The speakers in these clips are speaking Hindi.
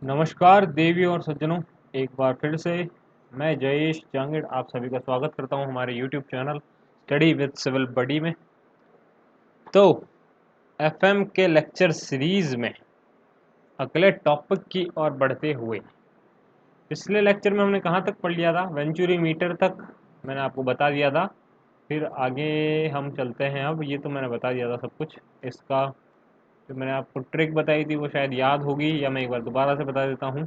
नमस्कार देवी और सज्जनों, एक बार फिर से मैं जयेश जांगड़ आप सभी का स्वागत करता हूं हमारे YouTube channel study with civil buddy में। तो एफएम के लेक्चर सीरीज में अगले टॉपिक की ओर बढ़ते हुए पिछले लेक्चर में हमने कहां तक पढ़ लिया था? वेंचुरी मीटर तक मैंने आपको बता दिया था। फिर आगे हम चलते हैं। अब ये तो मैंने बता दिया था सब कुछ। इसका जो मैंने आपको ट्रिक बताई थी वो शायद याद होगी, या मैं एक बार दोबारा से बता देता हूँ।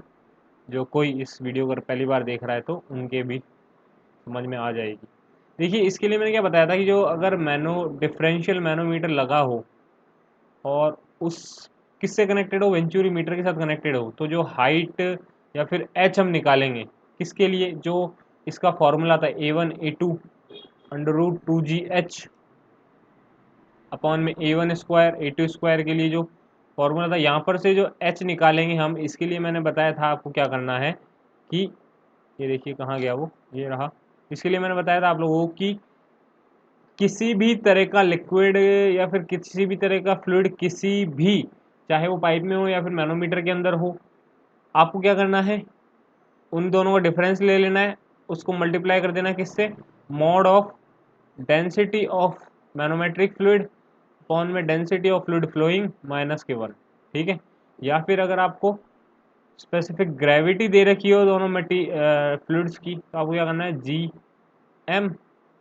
जो कोई इस वीडियो को पहली बार देख रहा है तो उनके भी समझ में आ जाएगी। देखिए, इसके लिए मैंने क्या बताया था कि जो अगर डिफरेंशियल मैनोमीटर लगा हो और उस किससे कनेक्टेड हो, वेंचुरी मीटर के साथ कनेक्टेड हो, तो जो हाइट या फिर एच हम निकालेंगे किसके लिए, जो इसका फॉर्मूला था A1 A2 √2GH अपॉन में A1 स्क्वायर A2 स्क्वायर के लिए जो फॉर्मूला था, यहाँ पर से जो एच निकालेंगे हम, इसके लिए मैंने बताया था आपको क्या करना है कि ये देखिए कहाँ गया वो, ये रहा। इसके लिए मैंने बताया था आप लोगों को कि किसी भी तरह का लिक्विड या फिर किसी भी तरह का फ्लूइड, किसी भी, चाहे वो पाइप में हो या फिर मैनोमीटर के अंदर हो, आपको क्या करना है, उन दोनों का डिफरेंस ले लेना है, उसको मल्टीप्लाई कर देना है किससे, mod of density of manometric fluid upon में density of fluid flowing minus के 1। ठीक है। या फिर अगर आपको स्पेसिफिक ग्रेविटी दे रखी हो दोनों फ्लूइड्स की, तो आपको क्या करना है, Gm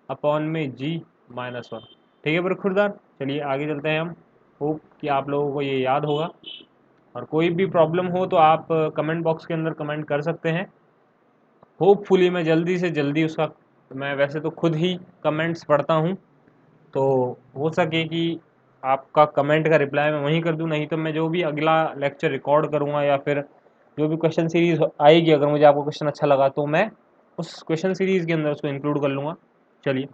अपॉन में G-1। ठीक है बरखुरदार, चलिए आगे चलते हैं हम। होप कि आप लोगों को ये याद होगा, और कोई भी प्रॉब्लम हो तो आप कमेंट बॉक्स के अंदर कमेंट कर सकते हैं। होपफुली मैं जल्दी से जल्दी उसका, मैं वैसे तो खुद ही कमेंट्स पढ़ता हूँ, तो हो सके कि आपका कमेंट का रिप्लाई मैं वहीं कर दूं, नहीं तो मैं जो भी अगला लेक्चर रिकॉर्ड करूंगा या फिर जो भी क्वेश्चन सीरीज आएगी, अगर मुझे आपको क्वेश्चन अच्छा लगा तो मैं उस क्वेश्चन सीरीज के अंदर उसको इंक्लूड कर लूँगा। चलिए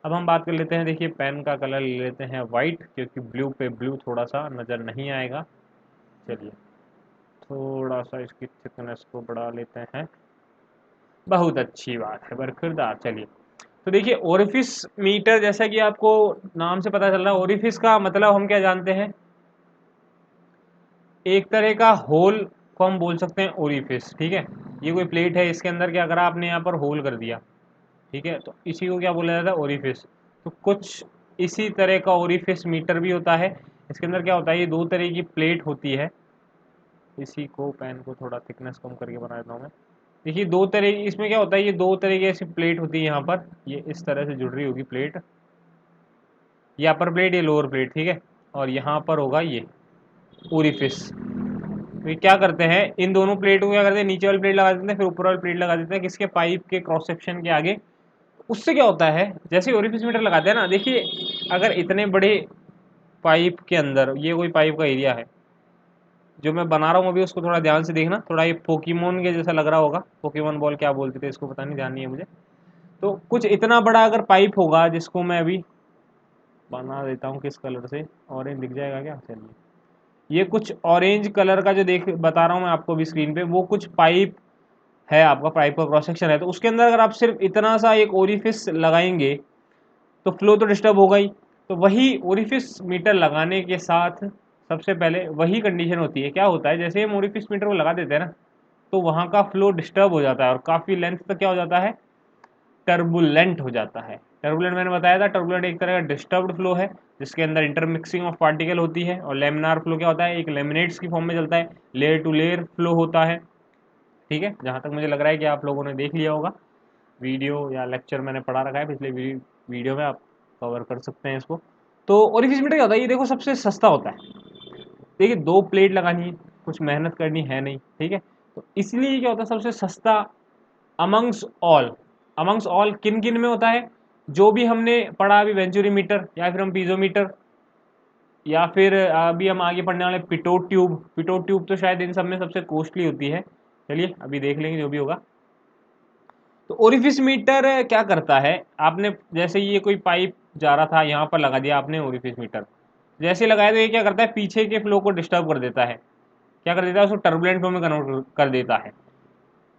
अब हम बात कर लेते हैं। देखिए, पेन का कलर ले लेते हैं वाइट, क्योंकि ब्लू पे ब्लू थोड़ा सा नज़र नहीं आएगा। चलिए थोड़ा सा इसकी थिकनेस को बढ़ा लेते हैं। बहुत अच्छी बात है बरखुरदार। चलिए, तो देखिए ओरिफिस मीटर, जैसा कि आपको नाम से पता चल रहा है, ओरिफिस का मतलब हम क्या जानते हैं, एक तरह का होल को हम बोल सकते हैं ओरिफिस। ठीक है, ये कोई प्लेट है, इसके अंदर क्या करा आपने, यहाँ पर होल कर दिया। ठीक है, तो इसी को क्या बोला जाता है, ओरिफिस। तो कुछ इसी तरह का ओरिफिस मीटर भी होता है। इसके अंदर क्या होता है, ये दो तरह की प्लेट होती है। इसी को, पेन को थोड़ा थिकनेस कम करके बना देता हूँ मैं। देखिए दो तरह, इसमें क्या होता है, ये दो तरह की ऐसी प्लेट होती है। यहाँ पर ये इस तरह से जुड़ रही होगी प्लेट, ये अपर प्लेट, ये लोअर प्लेट। ठीक है, और यहाँ पर होगा ये ओरिफिस। तो ये क्या करते हैं, इन दोनों प्लेट को क्या करते हैं, नीचे वाली प्लेट लगा देते हैं, फिर ऊपर वाली प्लेट लगा देते हैं किसके, पाइप के क्रॉस सेक्शन के आगे। उससे क्या होता है, जैसे ओरिफिस मीटर लगाते हैं ना, देखिए अगर इतने बड़े पाइप के अंदर, ये कोई पाइप का एरिया है जो मैं बना रहा हूँ अभी, उसको थोड़ा ध्यान से देखना। थोड़ा ये पोकेमोन के जैसा लग रहा होगा, पोकेमोन बॉल क्या बोलते थे इसको, पता नहीं, ध्यान नहीं है मुझे। तो कुछ इतना बड़ा अगर पाइप होगा, जिसको मैं अभी बना देता हूँ किस कलर से, ऑरेंज दिख जाएगा क्या, चलिए। ये कुछ ऑरेंज कलर का जो देख बता रहा हूँ मैं आपको अभी स्क्रीन पे, वो कुछ पाइप है, आपका पाइप का क्रॉस सेक्शन है। तो उसके अंदर अगर आप सिर्फ इतना सा एक ओरिफिस लगाएंगे तो फ्लो तो डिस्टर्ब होगा ही। तो वही ओरिफिस मीटर लगाने के साथ सबसे पहले वही कंडीशन होती है। क्या होता है, जैसे हम ओरिफिस मीटर को लगा देते हैं ना, तो वहाँ का फ्लो डिस्टर्ब हो जाता है और काफ़ी लेंथ तक क्या हो जाता है, टर्बुलेंट हो जाता है। टर्बुलेंट मैंने बताया था, टर्बुलेंट एक तरह का डिस्टर्ब्ड फ्लो है जिसके अंदर इंटरमिक्सिंग ऑफ पार्टिकल होती है। और लेमिनार फ्लो क्या होता है, एक लेमिनेट्स की फॉर्म में चलता है, लेयर टू लेयर फ्लो होता है। ठीक है, जहाँ तक मुझे लग रहा है कि आप लोगों ने देख लिया होगा, वीडियो या लेक्चर मैंने पढ़ा रखा है पिछले वीडियो में, आप कवर कर सकते हैं इसको। तो ओरिफिस मीटर क्या होता है, ये देखो सबसे सस्ता होता है। देखिए दो प्लेट लगानी है, कुछ मेहनत करनी है नहीं। ठीक है, तो इसलिए क्या होता है, सबसे सस्ता अमंग्स ऑल। अमंग्स ऑल किन किन में होता है, जो भी हमने पढ़ा अभी, वेंचुरी मीटर या फिर हम पीजोमीटर, या फिर अभी हम आगे पढ़ने वाले पिटोट ट्यूब। पिटोट ट्यूब तो शायद इन सब में सबसे कॉस्टली होती है। चलिए अभी देख लेंगे जो भी होगा। तो ओरिफिस मीटर क्या करता है, आपने जैसे ये कोई पाइप जा रहा था, यहाँ पर लगा दिया आपने ओरिफिस मीटर, जैसे लगाया तो ये क्या करता है, पीछे के फ्लो को डिस्टर्ब कर देता है। क्या कर देता है, उसको टर्बुलेंट फ्लो में कन्वर्ट कर देता है।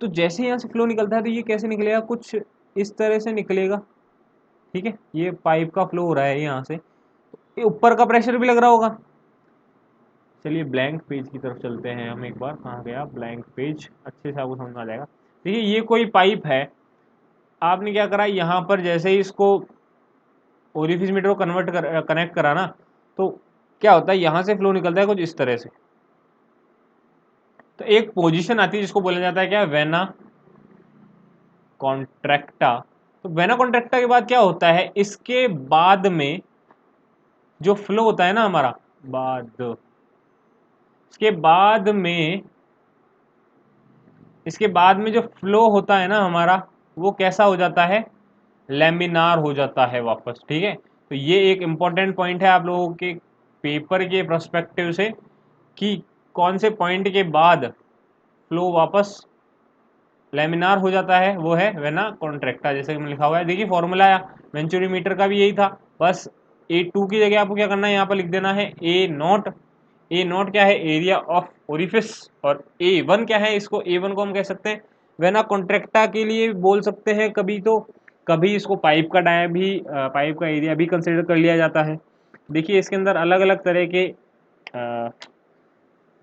तो जैसे यहाँ से फ्लो निकलता है, तो ये कैसे निकलेगा, कुछ इस तरह से निकलेगा। ठीक है, ये पाइप का फ्लो हो रहा है यहाँ से, ये ऊपर का प्रेशर भी लग रहा होगा, चलिए ब्लैंक पेज की तरफ चलते हैं हम एक बार। कहाँ गया ब्लैंक पेज, अच्छे से आपको समझ में आ जाएगा। देखिए ये कोई पाइप है, आपने क्या करा, यहाँ पर जैसे ही इसको ओरिफिस मीटर को कनेक्ट करा ना, तो क्या होता है, यहाँ से फ्लो निकलता है कुछ इस तरह से। तो एक पोजीशन आती है जिसको बोला जाता है क्या, वेना कॉन्ट्रैक्टा। तो वेना कॉन्ट्रैक्टा के बाद क्या होता है, इसके बाद में जो फ्लो होता है ना हमारा, बाद इसके बाद में इसके बाद में जो फ्लो होता है ना हमारा, वो कैसा हो जाता है, लैमिनार हो जाता है वापस। ठीक है, तो ये एक इम्पॉर्टेंट पॉइंट है आप लोगों के पेपर के पर्सपेक्टिव से, कि कौन से पॉइंट के बाद फ्लो वापस लैमिनार हो जाता है, वो है वेना कॉन्ट्रैक्टा, जैसे कि लिखा हुआ है। देखिए फॉर्मूला वेंचुरीमीटर का भी यही था, बस A2 की जगह आपको क्या करना है, यहाँ पर लिख देना है A0। A0 क्या है, एरिया ऑफ ओरिफिस, और A1 क्या है, इसको A1 को हम कह सकते हैं वेना कॉन्ट्रैक्टा के लिए बोल सकते हैं कभी, तो कभी इसको पाइप का डाया भी, पाइप का एरिया भी कंसिडर कर लिया जाता है। देखिए इसके अंदर अलग अलग तरह के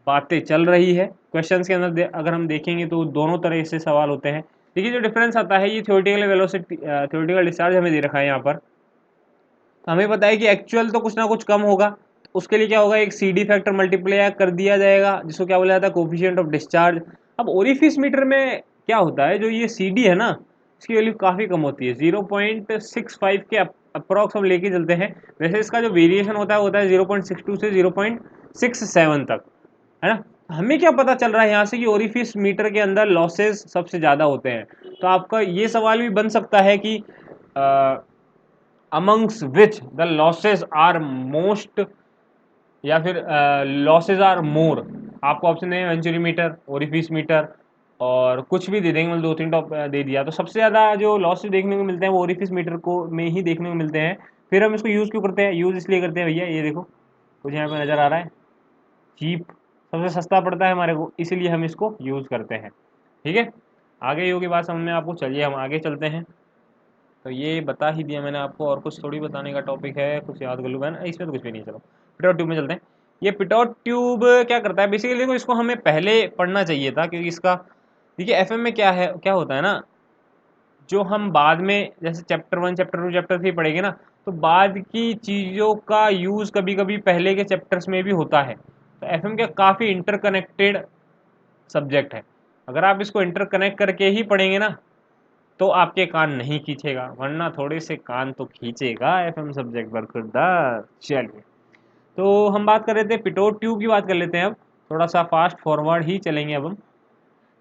बातें चल रही है। क्वेश्चंस के अंदर अगर हम देखेंगे तो दोनों तरह से सवाल होते हैं। देखिए जो डिफरेंस आता है, ये थ्योरेटिकल वेलोसिटी, थ्योरेटिकल डिस्चार्ज हमें दे रखा है यहाँ पर। तो हमें पता है कि एक्चुअल तो कुछ ना कुछ कम होगा, तो उसके लिए क्या होगा, एक CD फैक्टर मल्टीप्लाई कर दिया जाएगा, जिसको क्या बोला जाता है, कोफिशिएंट ऑफ डिस्चार्ज। अब ओरिफिस मीटर में क्या होता है, जो ये CD है ना, इसकी वैल्यू काफ़ी कम होती है, 0.65 के अप्रॉक्स हम लेके चलते हैं। वैसे इसका जो वेरिएशन होता है वो होता है 0.62 से 0.67 तक, है ना। हमें क्या पता चल रहा है यहाँ से कि ओरिफिस मीटर के अंदर लॉसेस सबसे ज़्यादा होते हैं। तो आपका ये सवाल भी बन सकता है कि amongst which the losses are most, या फिर लॉसेस आर मोर। आपको ऑप्शन है वेंचुरी मीटर, ओरिफिस मीटर, और कुछ भी दे देंगे, मतलब 2-3 टॉप दे दिया। तो सबसे ज़्यादा जो लॉसेस देखने को मिलते हैं वो ओरिफिस मीटर को में ही देखने को मिलते हैं। फिर हम इसको यूज़ क्यों करते हैं, यूज़ इसलिए करते हैं भैया, ये देखो कुछ यहाँ पे नज़र आ रहा है, चीप, सबसे सस्ता पड़ता है हमारे को, इसीलिए हम इसको यूज़ करते हैं। ठीक है, आगे योग की बात समझ में आपको, चलिए हम आगे चलते हैं। तो ये बता ही दिया मैंने आपको, और कुछ थोड़ी बताने का टॉपिक है, कुछ याद कर लूँ मैं, इसमें तो कुछ भी नहीं। चलो पिटोट ट्यूब में चलते हैं। ये पिटोट ट्यूब क्या करता है बेसिकली, देखो इसको हमें पहले पढ़ना चाहिए था, क्योंकि इसका देखिए FM में क्या है, क्या होता है ना, जो हम बाद में जैसे चैप्टर 1 चैप्टर 2 चैप्टर 3 पढ़ेंगे ना, तो बाद की चीज़ों का यूज़ कभी कभी पहले के चैप्टर्स में भी होता है। तो FM का काफ़ी इंटरकनेक्टेड सब्जेक्ट है। अगर आप इसको इंटरकनेक्ट करके ही पढ़ेंगे ना, तो आपके कान नहीं खींचेगा, वरना थोड़े से कान तो खींचेगा FM सब्जेक्ट पर खुदा। चलिए, तो हम बात कर रहे थे पिटोट ट्यूब की, बात कर लेते हैं अब, थोड़ा सा फास्ट फॉरवर्ड ही चलेंगे अब हम।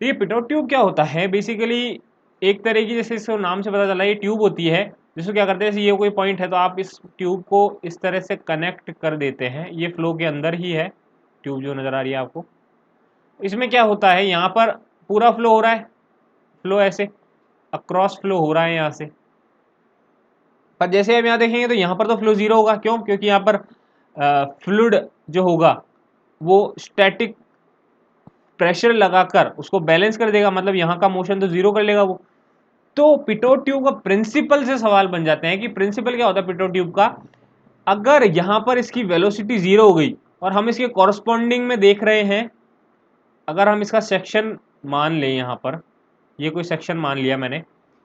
तो ये पिटोट ट्यूब क्या होता है बेसिकली, एक तरह की, जैसे इसको नाम से पता चला, ये ट्यूब होती है, जिसको क्या करते हैं, जैसे ये कोई पॉइंट है तो आप इस ट्यूब को इस तरह से कनेक्ट कर देते हैं। ये फ्लो के अंदर ही है ट्यूब जो नज़र आ रही है आपको। इसमें क्या होता है, यहाँ पर पूरा फ्लो हो रहा है, फ्लो ऐसे अक्रॉस फ्लो हो रहा है यहाँ से, पर जैसे हम यहाँ देखेंगे तो यहाँ पर तो फ्लो जीरो होगा। क्यों, क्योंकि यहाँ पर फ्लूइड जो होगा वो स्टैटिक प्रेशर लगाकर उसको बैलेंस कर देगा, मतलब यहाँ का मोशन तो जीरो कर लेगा वो। तो पिटोट ट्यूब का प्रिंसिपल से सवाल बन जाते हैं कि प्रिंसिपल क्या होता है पिटोट ट्यूब का। अगर यहाँ पर इसकी वेलोसिटी जीरो हो गई और हम इसके कॉरस्पॉन्डिंग में देख रहे हैं, अगर हम इसका सेक्शन मान लें, यहाँ पर ये कोई सेक्शन मान लिया मैंने,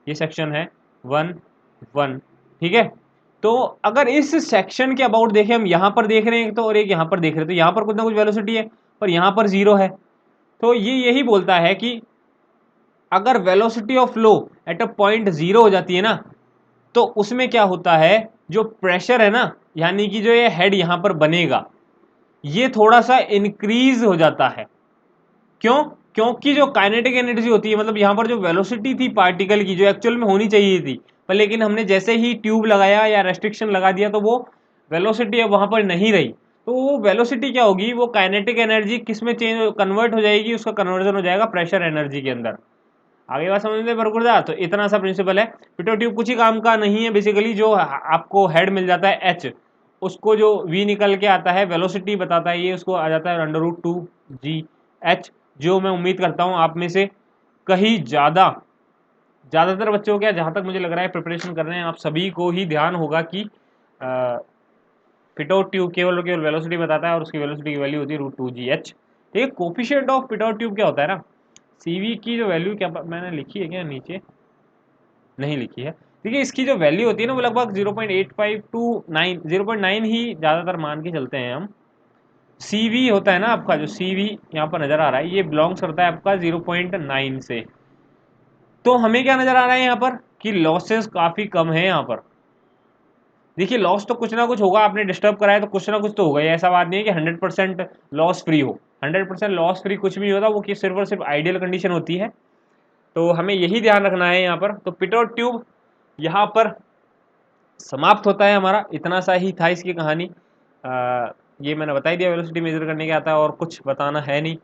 ये सेक्शन है 1-1, ठीक है। तो अगर इस सेक्शन के अबाउट देखें, हम यहाँ पर देख रहे हैं तो, और एक यहाँ पर देख रहे हैं, तो यहाँ पर कुछ ना कुछ वेलोसिटी है, पर यहाँ पर जीरो है। तो ये यही बोलता है कि अगर velocity of flow at a point zero हो जाती है ना, तो उसमें क्या होता है, जो प्रेशर है ना, यानी कि जो ये हेड यहाँ पर बनेगा, ये थोड़ा सा इंक्रीज हो जाता है। क्यों, क्योंकि जो काइनेटिक एनर्जी होती है, मतलब यहाँ पर जो वेलोसिटी थी पार्टिकल की, जो एक्चुअल में होनी चाहिए थी, पर लेकिन हमने जैसे ही ट्यूब लगाया या रेस्ट्रिक्शन लगा दिया, तो वो वेलोसिटी अब वहाँ पर नहीं रही। तो वो वेलोसिटी क्या होगी, वो काइनेटिक एनर्जी किस में चेंज कन्वर्ट हो जाएगी, उसका कन्वर्जन हो जाएगा प्रेशर एनर्जी के अंदर। आगे बात समझ में बरकुरदा। तो इतना सा प्रिंसिपल है। पिटो ट्यूब कुछ ही काम का नहीं है बेसिकली, जो आपको हेड मिल जाता है एच, उसको जो वी निकल के आता है वेलोसिटी बताता है, ये उसको आ जाता है √2GH, जो मैं उम्मीद करता हूँ आप में से कहीं ज़्यादातर बच्चों को, क्या जहाँ तक मुझे लग रहा है प्रिपरेशन कर रहे हैं, आप सभी को ही ध्यान होगा कि पिटोट ट्यूब केवल केवल वेलोसिटी बताता है और उसकी वेलोसिटी की वैल्यू होती है √2gh। एक कोफिशिएंट ऑफ पिटोट ट्यूब क्या होता है ना, CV की जो वैल्यू क्या मैंने लिखी है क्या नीचे, नहीं लिखी है। देखिए इसकी जो वैल्यू होती है ना वो लगभग 0.85 टू 9, 0.9 ही ज़्यादातर मान के चलते हैं हम। CV होता है ना आपका, जो CV यहाँ पर नज़र आ रहा है ये बिलोंग्स करता है आपका 0.9 से। तो हमें क्या नज़र आ रहा है यहाँ पर कि लॉसेस काफ़ी कम है यहाँ पर। देखिए लॉस तो कुछ ना कुछ होगा, आपने डिस्टर्ब कराया तो कुछ ना कुछ तो होगा, ये ऐसा बात नहीं है कि 100% लॉस फ्री हो। 100% लॉस फ्री कुछ भी नहीं होता, वो कि सिर्फ और सिर्फ आइडियल कंडीशन होती है। तो हमें यही ध्यान रखना है यहाँ पर। तो पिटोट ट्यूब यहाँ पर समाप्त होता है हमारा, इतना सा ही था इसकी कहानी। ये मैंने बता ही दिया वेलोसिटी मेजर करने के आता है और कुछ बताना है नहीं।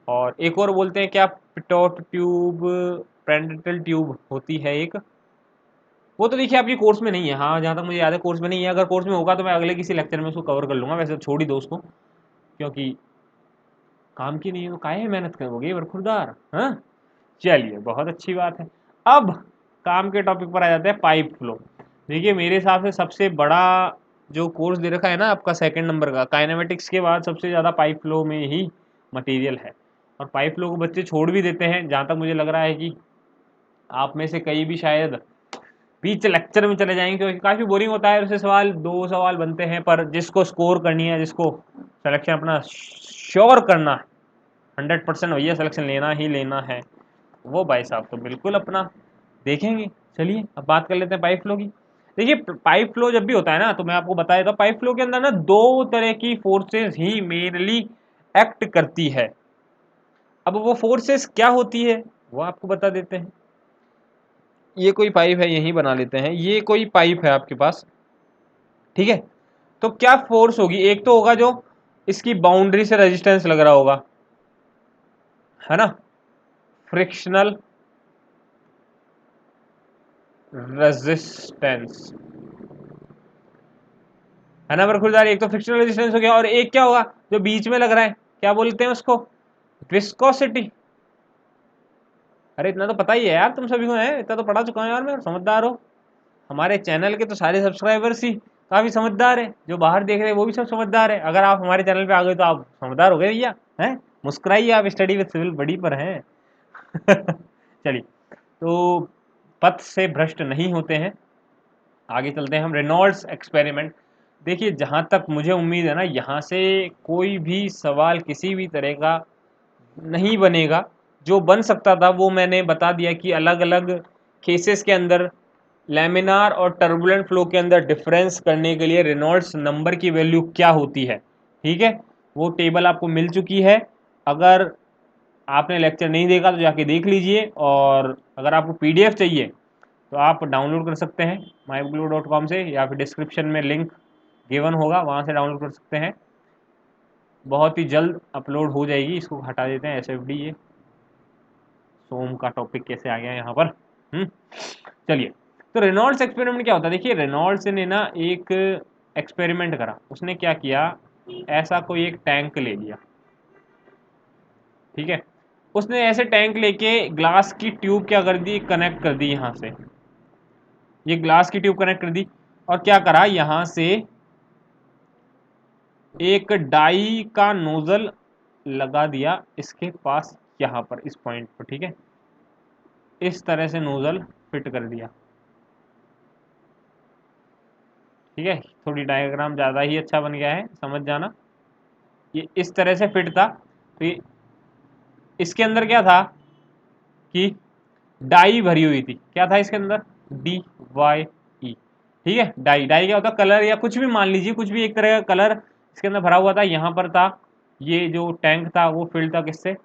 और एक और बोलते हैं क्या, पिटोट ट्यूब पेंडेंटल ट्यूब होती है एक, वो तो देखिए आपकी कोर्स में नहीं है। हाँ जहाँ तक मुझे याद है कोर्स में नहीं है, अगर कोर्स में होगा तो मैं अगले किसी लेक्चर में उसको कवर कर लूँगा, वैसे छोड़ ही दो उसको, क्योंकि काम की नहीं है तो काहे मेहनत करोगे बरखुरदार। हाँ चलिए बहुत अच्छी बात है। अब काम के टॉपिक पर आ जाते हैं, पाइप फ्लो। देखिए मेरे हिसाब से सबसे बड़ा जो कोर्स दे रखा है ना आपका सेकंड नंबर का, काइनेमेटिक्स के बाद सबसे ज़्यादा पाइप फ्लो में ही मटेरियल है। और पाइप फ्लो को बच्चे छोड़ भी देते हैं, जहाँ तक मुझे लग रहा है कि आप में से कई भी शायद बीच लेक्चर में चले जाएंगे, क्योंकि काफ़ी बोरिंग होता है। उससे सवाल 2 सवाल बनते हैं, पर जिसको स्कोर करनी है, जिसको सिलेक्शन अपना श्योर करना है, 100% भैया सिलेक्शन लेना ही लेना है, वो भाई साहब तो बिल्कुल अपना देखेंगे। चलिए अब बात कर लेते हैं पाइप फ्लो की। देखिए पाइप फ्लो जब भी होता है ना, तो मैं आपको बता देता हूँ, पाइप फ्लो के अंदर ना दो तरह की फोर्सेस ही मेनली एक्ट करती है। अब वो फोर्सेस क्या होती है वो आपको बता देते हैं। ये कोई पाइप है, यही बना लेते हैं, ये कोई पाइप है आपके पास, ठीक है। तो क्या फोर्स होगी, एक तो होगा जो इसकी बाउंड्री से रेजिस्टेंस लग रहा होगा, है ना, फ्रिक्शनल रेजिस्टेंस, है ना बरखुरदार। एक तो फ्रिक्शनल रेजिस्टेंस हो गया, और एक क्या होगा जो बीच में लग रहा है, क्या बोलते हैं उसको, विस्कोसिटी। अरे इतना तो पता ही है यार तुम सभी को, है इतना तो पढ़ा चुका हूं यार मैं, समझदार हो। हमारे चैनल के तो सारे सब्सक्राइबर्स ही काफ़ी समझदार है, जो बाहर देख रहे हैं वो भी सब समझदार है। अगर आप हमारे चैनल पे आ गए तो आप समझदार हो गए भैया, हैं। मुस्कुराइए, आप स्टडी विद सिविल बड़ी पर हैं। चलिए, तो पथ से भ्रष्ट नहीं होते हैं, आगे चलते हैं हम। Reynolds experiment. देखिए जहाँ तक मुझे उम्मीद है ना, यहाँ से कोई भी सवाल किसी भी तरह का नहीं बनेगा। जो बन सकता था वो मैंने बता दिया कि अलग अलग केसेस के अंदर लैमिनार और टर्बुलेंट फ्लो के अंदर डिफरेंस करने के लिए रेनॉल्ड्स नंबर की वैल्यू क्या होती है, ठीक है। वो टेबल आपको मिल चुकी है। अगर आपने लेक्चर नहीं देखा तो जाके देख लीजिए, और अगर आपको PDF चाहिए तो आप डाउनलोड कर सकते हैं mybglue.com से, या फिर डिस्क्रिप्शन में लिंक गिवन होगा, वहाँ से डाउनलोड कर सकते हैं। बहुत ही जल्द अपलोड हो जाएगी। इसको हटा देते हैं SFD, ये सोम का टॉपिक कैसे आ गया यहाँ पर। चलिए, तो रेनॉल्ड्स एक्सपेरिमेंट क्या होता है। देखिए रेनॉल्ड्स ने ना एक एक्सपेरिमेंट करा, उसने क्या किया, ऐसा कोई एक टैंक ले लिया, ठीक है। उसने ऐसे टैंक लेके ग्लास की ट्यूब क्या कर दी, कनेक्ट कर दी यहाँ से, ये ग्लास की ट्यूब कनेक्ट कर दी, और क्या करा, यहाँ से एक डाई का नोजल लगा दिया इसके पास, यहाँ पर इस पॉइंट पर, ठीक है। इस तरह से नोजल फिट कर दिया, ठीक है। थोड़ी डायग्राम ज़्यादा ही अच्छा बन गया है, समझ जाना। ये इस तरह से फिट था, तो ये इसके अंदर क्या था कि डाई भरी हुई थी। क्या था इसके अंदर, DYE, ठीक है। डाई, डाई क्या होता है, कलर या कुछ भी मान लीजिए, कुछ भी एक तरह का कलर इसके अंदर भरा हुआ था। यहाँ पर था, ये जो टैंक था वो फिल्ड था किससे,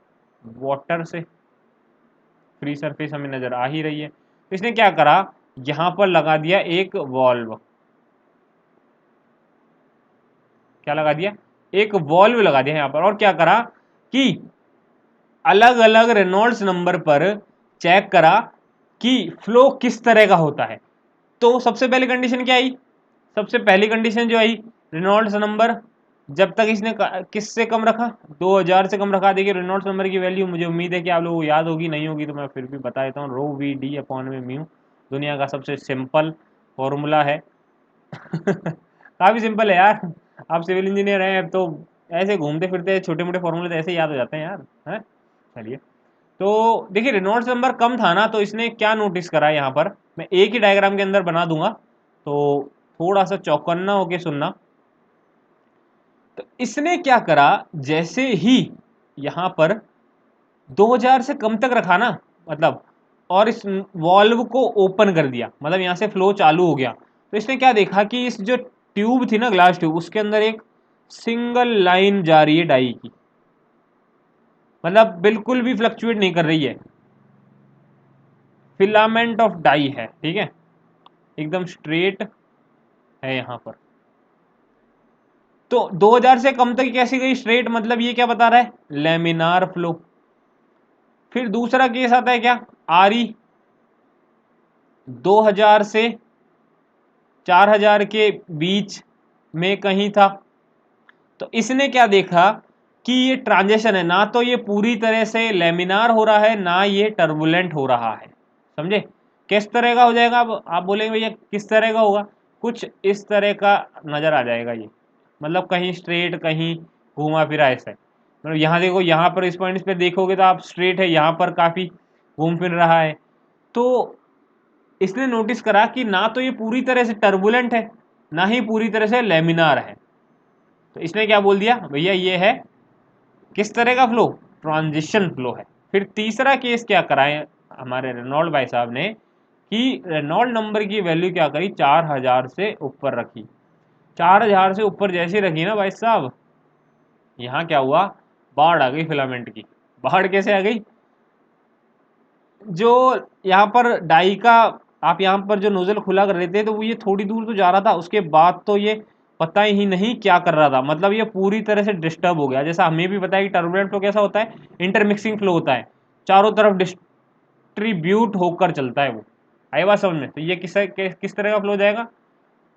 वाटर से। फ्री सरफेस हमें नजर आ ही रही है। तो इसने क्या करा, यहाँ पर लगा दिया एक वॉल्व, क्या लगा दिया, एक वॉल्व लगा दिया यहाँ पर, और क्या करा कि अलग अलग रेनॉल्ड्स नंबर पर चेक करा कि फ्लो किस तरह का होता है। तो सबसे पहली कंडीशन क्या आई, सबसे पहली कंडीशन जो आई, रेनॉल्ड्स नंबर जब तक इसने किससे कम रखा, 2000 से कम रखा। देखिए रेनॉल्ड्स नंबर की वैल्यू मुझे उम्मीद है कि आप लोगों को याद होगी, नहीं होगी तो मैं फिर भी बता देता हूँ, ρVD/μ दुनिया का सबसे सिंपल फॉर्मूला है। काफ़ी सिंपल है यार, आप सिविल इंजीनियर हैं तो ऐसे घूमते फिरते छोटे मोटे फॉर्मूले तो ऐसे याद हो जाते हैं यार, हैं। चलिए, तो देखिए रेनॉल्ड्स नंबर कम था ना, तो इसने क्या नोटिस करा यहाँ पर, मैं एक ही डायग्राम के अंदर बना दूंगा, तो थोड़ा सा चौकन्ना होके सुनना। तो इसने क्या करा, जैसे ही यहाँ पर 2000 से कम तक रखा ना, मतलब, और इस वॉल्व को ओपन कर दिया, मतलब यहाँ से फ्लो चालू हो गया, तो इसने क्या देखा कि इस जो ट्यूब थी ना, ग्लास ट्यूब, उसके अंदर एक सिंगल लाइन जा रही है डाई की, मतलब बिल्कुल भी फ्लक्चुएट नहीं कर रही है, फिलामेंट ऑफ डाई है, ठीक है, एकदम स्ट्रेट है यहाँ पर। तो 2000 से कम तक कैसे गई स्ट्रेट, मतलब ये क्या बता रहा है, लेमिनार फ्लो। फिर दूसरा केस आता है क्या, आरी 2000 से 4000 के बीच में कहीं था, तो इसने क्या देखा कि ये ट्रांजिशन है ना, तो ये पूरी तरह से लेमिनार हो रहा है, ना ये टर्बुलेंट हो रहा है, समझे। किस तरह का हो जाएगा, अब आप बोलेंगे भैया किस तरह का होगा, कुछ इस तरह का नजर आ जाएगा ये, मतलब कहीं स्ट्रेट कहीं घूमा फिरा ऐसा है। मतलब यहाँ देखो, यहाँ पर इस पॉइंट पे देखोगे तो आप स्ट्रेट है, यहाँ पर काफी घूम फिर रहा है। तो इसने नोटिस करा कि ना तो ये पूरी तरह से टर्बुलेंट है, ना ही पूरी तरह से लेमिनार है, तो इसने क्या बोल दिया, भैया ये है किस तरह का फ्लो, ट्रांजिशन फ्लो है। फिर तीसरा केस क्या कराए हमारे रेनॉल्ड भाई साहब ने, कि रेनॉल्ड नंबर की वैल्यू क्या करी, 4000 से ऊपर रखी। 4000 से ऊपर जैसे रखी ना भाई साहब, यहाँ क्या हुआ, बाढ़ आ गई फिलामेंट की। बाढ़ कैसे आ गई, जो यहाँ पर डाई का, आप यहाँ पर जो नोजल खुला कर रहे थे, तो वो ये थोड़ी दूर तो जा रहा था, उसके बाद तो ये पता ही नहीं क्या कर रहा था, मतलब ये पूरी तरह से डिस्टर्ब हो गया। जैसा हमें भी पता है कि टर्बुलेंट फ्लो कैसा होता है, इंटरमिक्सिंग फ्लो होता है, चारों तरफ डिस्ट्रीब्यूट होकर चलता है वो। आई बात समझ में, तो ये किस तरह का फ्लो हो जाएगा,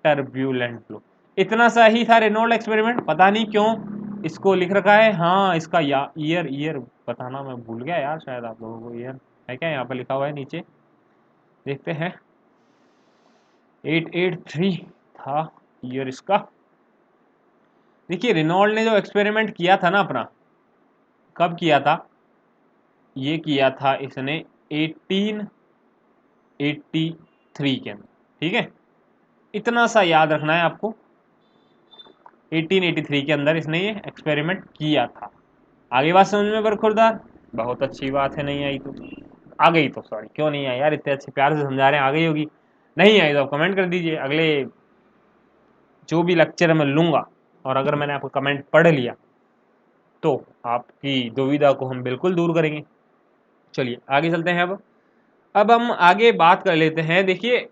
टर्ब्यूलेंट फ्लो। इतना सा ही था रेनॉल्ड एक्सपेरिमेंट, पता नहीं क्यों इसको लिख रखा है, हाँ इसका ईयर ईयर बताना मैं भूल गया यार, शायद आप लोगों को ईयर है क्या, यहाँ पर लिखा हुआ है नीचे, देखते हैं, 883 था ईयर इसका। देखिए रेनॉल्ड ने जो एक्सपेरिमेंट किया था ना अपना, कब किया था, ये किया था इसने 1883 के अंदर, ठीक है, इतना सा याद रखना है आपको, 1883 के अंदर इसने ये एक्सपेरिमेंट किया था। आगे बात समझ में बरखुरदार, बहुत अच्छी बात है, नहीं आई तो, आ गई तो सॉरी, क्यों नहीं आई यार, इतने अच्छे प्यार से समझा रहे हैं, आ गई होगी, नहीं आई तो आप कमेंट कर दीजिए, अगले जो भी लेक्चर मैं लूँगा, और अगर मैंने आपको कमेंट पढ़ लिया तो आपकी दुविधा को हम बिल्कुल दूर करेंगे। चलिए आगे चलते हैं। अब हम आगे बात कर लेते हैं। देखिए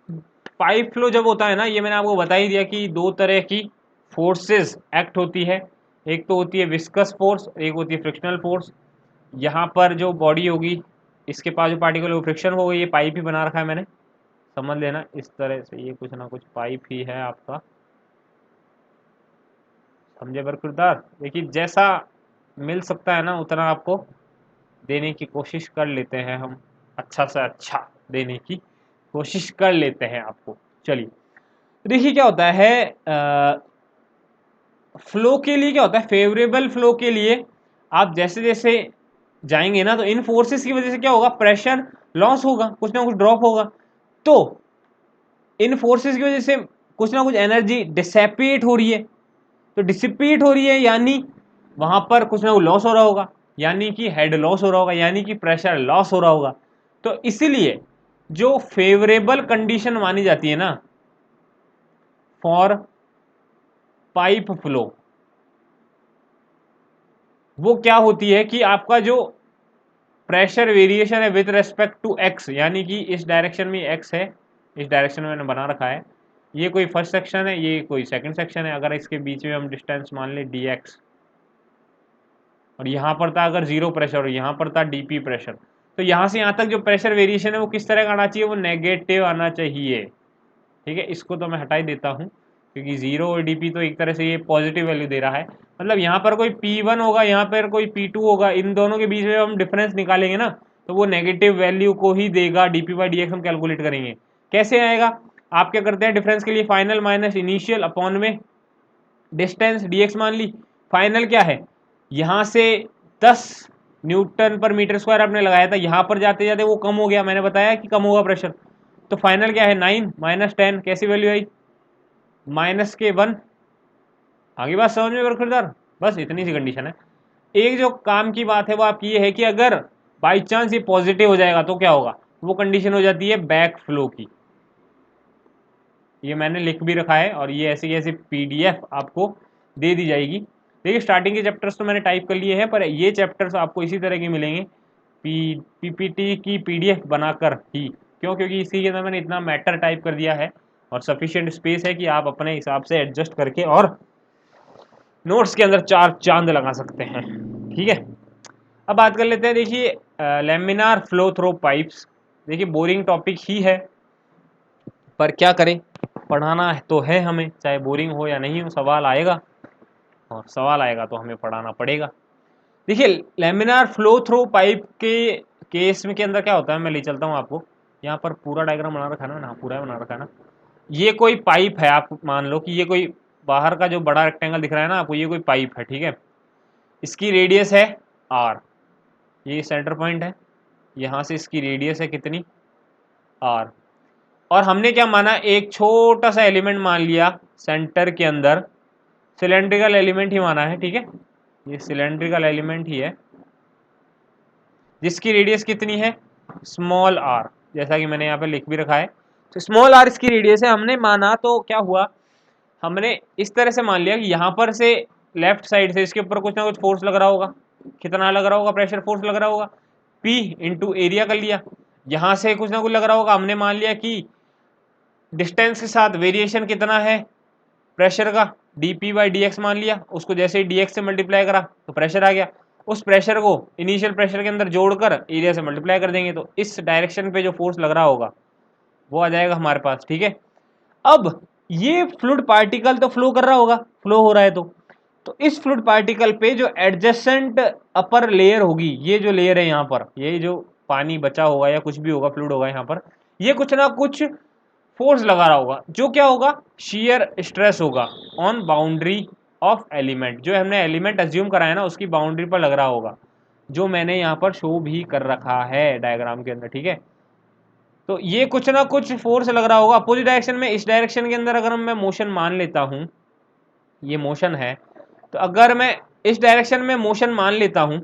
पाइप फ्लो जब होता है ना, ये मैंने आपको बता ही दिया कि दो तरह की फोर्सेस एक्ट होती है, एक तो होती है विस्कस फोर्स, एक होती है फ्रिक्शनल फोर्स। यहाँ पर जो बॉडी होगी, इसके पास जो पार्टिकल है वो फ्रिक्शन होगा, ये पाइप ही बना रखा है मैंने, समझ लेना इस तरह से, ये कुछ ना कुछ पाइप ही है आपका, समझे बरकरार। देखिए जैसा मिल सकता है ना उतना आपको देने की कोशिश कर लेते हैं हम, अच्छा से अच्छा देने की कोशिश कर लेते हैं आपको। चलिए देखिए क्या होता है, फ्लो के लिए क्या होता है, फेवरेबल फ्लो के लिए आप जैसे जैसे जाएंगे ना, तो इन फोर्सेस की वजह से क्या होगा, प्रेशर लॉस होगा, कुछ ना कुछ ड्रॉप होगा, तो इन फोर्सेस की वजह से कुछ ना कुछ एनर्जी डिसेपिएट हो रही है, तो डिसिपेट हो रही है, यानी वहां पर कुछ ना कुछ लॉस हो रहा होगा, यानी कि हेड लॉस हो रहा होगा, यानी कि प्रेशर लॉस हो रहा होगा। तो इसीलिए जो फेवरेबल कंडीशन मानी जाती है ना फॉर पाइप फ्लो, वो क्या होती है कि आपका जो प्रेशर वेरिएशन है विथ रेस्पेक्ट टू एक्स, यानी कि इस डायरेक्शन में एक्स है, इस डायरेक्शन में मैंने बना रखा है, ये कोई फर्स्ट सेक्शन है, ये कोई सेकंड सेक्शन है, अगर इसके बीच में हम डिस्टेंस मान लें डी एक्स, और यहाँ पर था अगर जीरो प्रेशर और यहाँ पर था डीपी प्रेशर, तो यहाँ से यहाँ तक जो प्रेशर वेरिएशन है वो किस तरह का आना चाहिए, वो नेगेटिव आना चाहिए, ठीक है। इसको तो मैं हटा ही देता हूँ, क्योंकि जीरो और डीपी तो एक तरह से ये पॉजिटिव वैल्यू दे रहा है, मतलब यहाँ पर कोई P1 होगा, यहाँ पर कोई P2 होगा, इन दोनों के बीच में हम डिफरेंस निकालेंगे ना, तो वो नेगेटिव वैल्यू को ही देगा, डीपी बाई डी एक्स हम कैलकुलेट करेंगे। कैसे आएगा, आप क्या करते हैं, डिफरेंस के लिए फाइनल माइनस इनिशियल अपॉन में डिस्टेंस dx मान ली, फाइनल क्या है, यहाँ से 10 न्यूटन पर मीटर स्क्वायर आपने लगाया था, यहाँ पर जाते जाते वो कम हो गया, मैंने बताया कि कम होगा प्रेशर, तो फाइनल क्या है 9 माइनस 10, कैसी वैल्यू आई माइनस के 1। आगे बात समझ में बरखुरदार, बस इतनी सी कंडीशन है। एक जो काम की बात है वो आपकी ये है कि अगर बाई चांस ये पॉजिटिव हो जाएगा तो क्या होगा, वो कंडीशन हो जाती है बैक फ्लो की। ये मैंने लिख भी रखा है और ये ऐसी ऐसी पीडीएफ आपको दे दी जाएगी। देखिए स्टार्टिंग के चैप्टर्स तो मैंने टाइप कर लिए हैं, पर ये चैप्टर्स आपको इसी तरह के मिलेंगे पीपीटी की पीडीएफ बनाकर ही। क्यों, क्योंकि इसी के अंदर मैंने इतना मैटर टाइप कर दिया है और सफिशिएंट स्पेस है कि आप अपने हिसाब से एडजस्ट करके और नोट्स के अंदर चार चांद लगा सकते हैं। ठीक है, अब बात कर लेते हैं। देखिए लैमिनार फ्लो थ्रो पाइप्स, देखिए बोरिंग टॉपिक ही है, पर क्या करें, पढ़ाना तो है हमें, चाहे बोरिंग हो या नहीं हो, सवाल आएगा और सवाल आएगा तो हमें पढ़ाना पड़ेगा। देखिए लैमिनार फ्लो थ्रो पाइप के केस में के अंदर क्या होता है, मैं ले चलता हूँ आपको। यहाँ पर पूरा डायग्राम बना रखा है ना, पूरा बना रखा है ना। ये कोई पाइप है, आप मान लो कि ये कोई बाहर का जो बड़ा रेक्टेंगल दिख रहा है ना आपको, ये कोई पाइप है, ठीक है। इसकी रेडियस है आर, ये सेंटर पॉइंट है, यहाँ से इसकी रेडियस है कितनी आर, और हमने क्या माना, एक छोटा सा एलिमेंट मान लिया सेंटर के अंदर, सिलेंड्रिकल एलिमेंट ही माना है, ठीक है। ये सिलेंड्रिकल एलिमेंट ही है जिसकी रेडियस कितनी है स्मॉल आर, जैसा कि मैंने यहाँ पे लिख भी रखा है। तो स्मॉल आर इसकी रेडियस है, हमने माना तो क्या हुआ, हमने इस तरह से मान लिया कि यहाँ पर से लेफ्ट साइड से इसके ऊपर कुछ ना कुछ फोर्स लग रहा होगा। कितना लग रहा होगा, प्रेशर फोर्स लग रहा होगा, P इंटू एरिया कर लिया। यहाँ से कुछ ना कुछ लग रहा होगा, हमने मान लिया कि डिस्टेंस के साथ वेरिएशन कितना है प्रेशर का, dp बाई डी मान लिया, उसको जैसे ही dx से मल्टीप्लाई करा तो प्रेशर आ गया। उस प्रेशर को इनिशियल प्रेशर के अंदर जोड़कर एरिया से मल्टीप्लाई कर देंगे तो इस डायरेक्शन पे जो फोर्स लग रहा होगा वो आ जाएगा हमारे पास, ठीक है। अब ये फ्लूइड पार्टिकल तो फ्लो कर रहा होगा, फ्लो हो रहा है तो इस फ्लूइड पार्टिकल पे जो एडजेसेंट अपर लेयर होगी, ये जो लेयर है यहाँ पर, ये जो पानी बचा होगा या कुछ भी होगा फ्लूइड होगा यहाँ पर, ये कुछ ना कुछ फोर्स लगा रहा होगा, जो क्या होगा शेयर स्ट्रेस होगा ऑन बाउंड्री ऑफ एलिमेंट। जो हमने एलिमेंट अज्यूम करा है ना उसकी बाउंड्री पर लग रहा होगा, जो मैंने यहाँ पर शो भी कर रखा है डायग्राम के अंदर, ठीक है। तो ये कुछ ना कुछ फोर्स लग रहा होगा अपोजिट डायरेक्शन में। इस डायरेक्शन के अंदर अगर मैं मोशन मान लेता हूँ, ये मोशन है, तो अगर मैं इस डायरेक्शन में मोशन मान लेता हूँ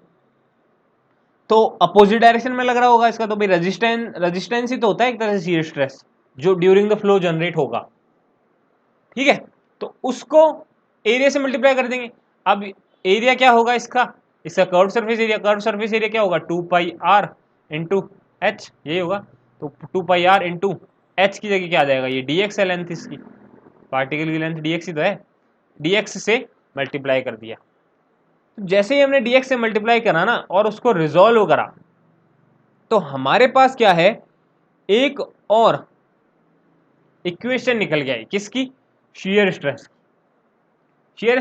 तो अपोजिट डायरेक्शन में लग रहा होगा इसका, तो भाई रेजिस्टेंस ही तो होता है एक तरह से शियर स्ट्रेस जो ड्यूरिंग द फ्लो जनरेट होगा, ठीक है। तो उसको एरिया से मल्टीप्लाई कर देंगे। अब एरिया क्या होगा इसका, इसका curve surface area, curve surface area क्या होगा 2πr इंटू एच, यही होगा। तो 2πr इंटू एच की जगह क्या आ जाएगा, ये dx है लेंथ इसकी, पार्टिकल की लेंथ dx ही तो है, dx से मल्टीप्लाई कर दिया। तो जैसे ही हमने dx से मल्टीप्लाई करा ना और उसको रिजॉल्व करा तो हमारे पास क्या है, एक और इक्वेशन निकल गया है, किसकी, शियर स्ट्रेस। शियर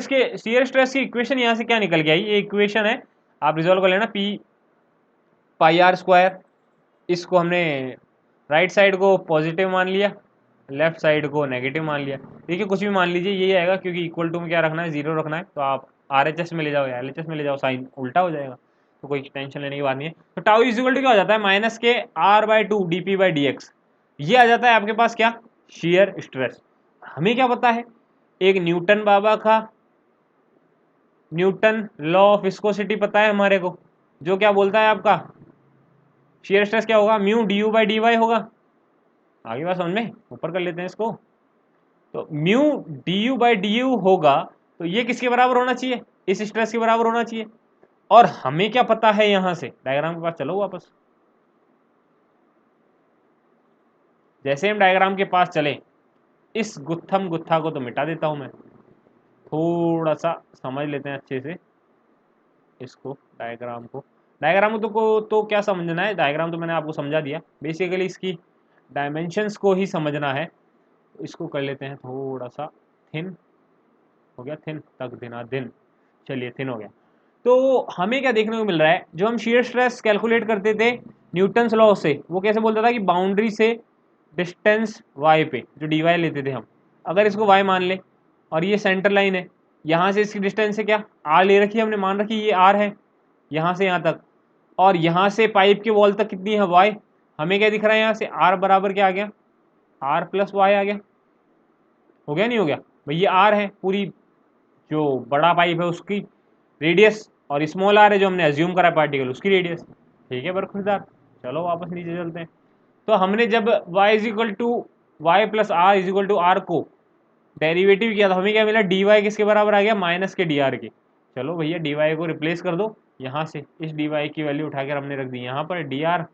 स्ट्रेस की इक्वेशन यहाँ से क्या निकल गया, ये इक्वेशन है, आप रिजॉल्व कर लेना, P πr²। इसको हमने राइट साइड को पॉजिटिव मान लिया, लेफ्ट साइड को नेगेटिव मान लिया। देखिए कुछ भी मान लीजिए यही आएगा, क्योंकि इक्वल टू में क्या रखना है, जीरो रखना है। तो आप RHS में ले जाओ या LHS में ले जाओ, साइन उल्टा हो जाएगा, तो कोई टेंशन लेने की बात नहीं है। तो टाउ इज इक्वल टू क्या हो जाता है, माइनस के r/2 dp बाई dx, ये आ जाता है आपके पास क्या, शियर स्ट्रेस। हमें क्या पता है, एक न्यूटन बाबा का न्यूटन लॉ ऑफ विस्कोसिटी पता है हमारे को, जो क्या बोलता है आपका शियर स्ट्रेस क्या होगा, म्यू du बाई dy होगा। आगे बात समझ में, ऊपर कर लेते हैं इसको। तो म्यू du बाई du होगा, तो ये किसके बराबर होना चाहिए, इस स्ट्रेस के बराबर होना चाहिए। और हमें क्या पता है, यहां से डायग्राम के पास चलो वापस। जैसे हम डायग्राम के पास चले, इस गुत्थम गुत्था को तो मिटा देता हूं मैं, थोड़ा सा समझ लेते हैं अच्छे से इसको, डायग्राम तो क्या समझना है, डायग्राम तो मैंने आपको समझा दिया, बेसिकली इसकी डायमेंशंस को ही समझना है। तो इसको कर लेते हैं थोड़ा सा थिन, हो गया थिन, तक दिना दिन, चलिए थिन हो गया। तो हमें क्या देखने को मिल रहा है, जो हम शियर स्ट्रेस कैलकुलेट करते थे न्यूटन्स लॉ से, वो कैसे बोलता था कि बाउंड्री से डिस्टेंस y पे जो dy लेते थे हम, अगर इसको y मान ले और ये सेंटर लाइन है, यहाँ से इसकी डिस्टेंस है क्या, आर ले रखी है हमने, मान रखी ये आर है यहाँ से यहाँ तक, और यहाँ से पाइप के वॉल तक कितनी है वाई, हमें क्या दिख रहा है यहाँ से आर बराबर क्या आ गया, आर प्लस वाई आ गया, हो गया नहीं हो गया भाई, ये आर है पूरी जो बड़ा पाइप है उसकी रेडियस, और स्मॉल आर है जो हमने अज्यूम करा पार्टिकल उसकी रेडियस। ठीक है बरखुरदार, चलो वापस नीचे चलते हैं। तो हमने जब y is equal to Y plus R is equal to R को डेरिवेटिव किया था, हमें क्या मिला, डी वाई किसके बराबर आ गया, माइनस के डी आर के। चलो भैया डी वाई को रिप्लेस कर दो यहाँ से, इस डी वाई की वैल्यू उठाकर हमने रख दी यहाँ पर, डी आर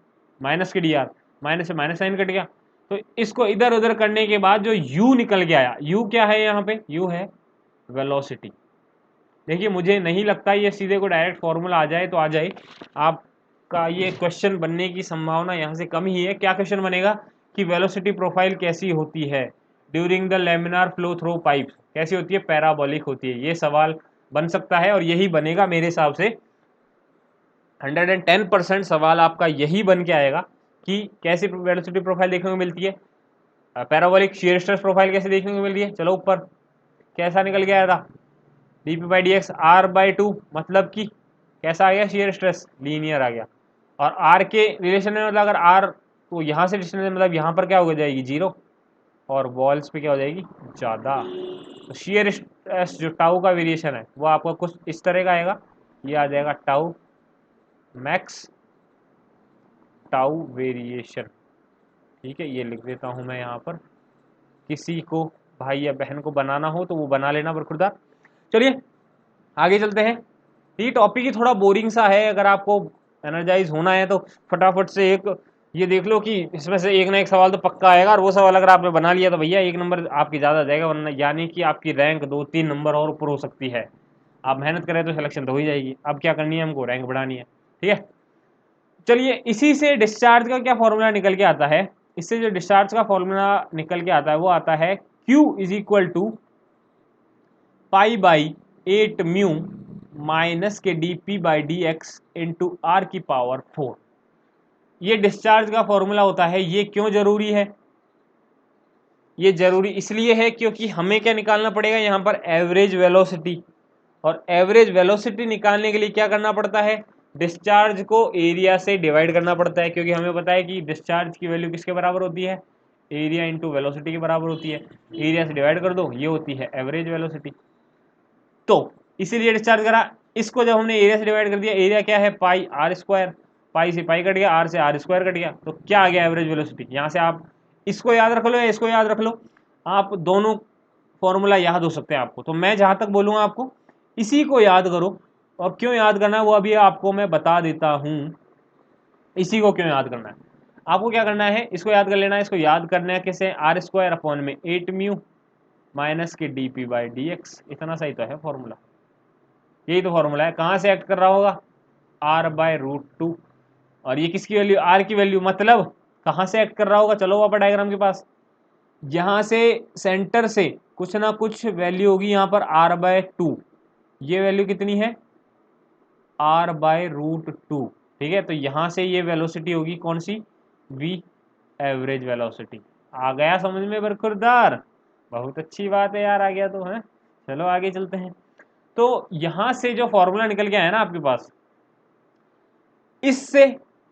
माइनस के डी आर, माइनस से माइनस साइन कट गया। तो इसको इधर उधर करने के बाद जो u निकल के आया, u क्या है यहाँ पे, u है वेलोसिटी। देखिए मुझे नहीं लगता ये सीधे को डायरेक्ट फॉर्मूला आ जाए तो आ जाए, आपका ये क्वेश्चन बनने की संभावना यहाँ से कम ही है। क्या क्वेश्चन बनेगा कि वेलोसिटी प्रोफाइल कैसी होती है during the laminar flow through pipe, कैसी होती है, पैराबोलिक होती है, ये सवाल बन सकता है और यही बनेगा मेरे हिसाब से। 110% सवाल आपका यही बन के आएगा कि कैसी वेलोसिटी प्रोफाइल देखने को मिलती है, पैराबोलिक शियर स्ट्रेस प्रोफाइल कैसे देखने को मिल रही है। चलो ऊपर कैसा निकल के आया था, D P by D X R by two, मतलब कि कैसा आ गया, शियर स्ट्रेस लीनियर आ गया, और आर के रिलेशन में मतलब अगर आर तो यहाँ से डिस्टेंस मतलब यहाँ पर क्या हो जाएगी जीरो, और वॉल्स पे क्या हो जाएगी ज़्यादा। तो शियर स्ट्रेस जो टाउ का वेरिएशन है वो आपका कुछ इस तरह का आएगा, ये आ जाएगा टाउ मैक्स टाउ वेरिएशन। ठीक है, ये लिख देता हूँ मैं यहाँ पर, किसी को भाई या बहन को बनाना हो तो वो बना लेना बरखुरदार। चलिए आगे चलते हैं। ये टॉपिक ही थोड़ा बोरिंग सा है, अगर आपको एनर्जाइज होना है तो फटाफट से एक ये देख लो कि इसमें से एक ना एक सवाल तो पक्का आएगा, और वो सवाल अगर आपने बना लिया तो भैया 1 नंबर आपकी ज़्यादा जाएगा, वरना यानी कि आपकी रैंक 2-3 नंबर और ऊपर हो सकती है। आप मेहनत करें तो सिलेक्शन तो हो ही जाएगी, अब क्या करनी है, हमको रैंक बढ़ानी है। ठीक है, चलिए इसी से डिस्चार्ज का क्या फॉर्मूला निकल के आता है, इससे जो डिस्चार्ज का फॉर्मूला निकल के आता है वो आता है Q is equal to pi by 8 mu minus के D P by D X into R की पावर 4। ये डिस्चार्ज का फॉर्मूला होता है। ये क्यों जरूरी है, ये जरूरी इसलिए है क्योंकि हमें क्या निकालना पड़ेगा यहाँ पर, एवरेज वेलोसिटी, और एवरेज वेलोसिटी निकालने के लिए क्या करना पड़ता है, डिस्चार्ज को एरिया से डिवाइड करना पड़ता है, क्योंकि हमें पता है कि डिस्चार्ज की वैल्यू किसके बराबर होती है, एरिया इंटू वेलोसिटी के बराबर होती है। एरिया से डिवाइड कर दो, ये होती है एवरेज वेलोसिटी। तो इसीलिए डिस्चार्ज करा, इसको जब हमने एरिया से डिवाइड कर दिया, एरिया क्या है पाई आर स्क्वायर, पाई से पाई कट गया, आर से आर स्क्वायर कट गया, तो क्या आ गया एवरेज वेलोसिटी। यहाँ से आप इसको याद रख लो या इसको याद रख लो, आप दोनों फॉर्मूला याद हो सकते हैं आपको। तो मैं जहाँ तक बोलूँगा आपको इसी को याद करो, और क्यों याद करना है वो अभी आपको मैं बता देता हूँ। इसी को क्यों याद करना है, आपको क्या करना है, इसको याद कर लेना है। इसको याद करना है कैसे, आर स्क्वायर अपॉन में 8 म्यू माइनस के D P by D x, इतना सही तो है फॉर्मूला, यही तो फॉर्मूला है। कहाँ से एक्ट कर रहा होगा, आर बाय रूट टू, और ये किसकी वैल्यू, आर की वैल्यू, मतलब कहाँ से एक्ट कर रहा होगा, चलो वापस डायग्राम के पास, यहाँ से सेंटर से कुछ ना कुछ वैल्यू होगी यहाँ पर आर बाय टू, ये वैल्यू कितनी है, आर बाय रूट टू। ठीक है, तो यहाँ से ये वेलोसिटी होगी कौन सी, वी, एवरेज वेलोसिटी। आ गया समझ में बरखुरदार, बहुत अच्छी बात है यार, आ गया तो है। चलो आगे चलते हैं। तो यहाँ से जो फॉर्मूला निकल के आया ना आपके पास, इससे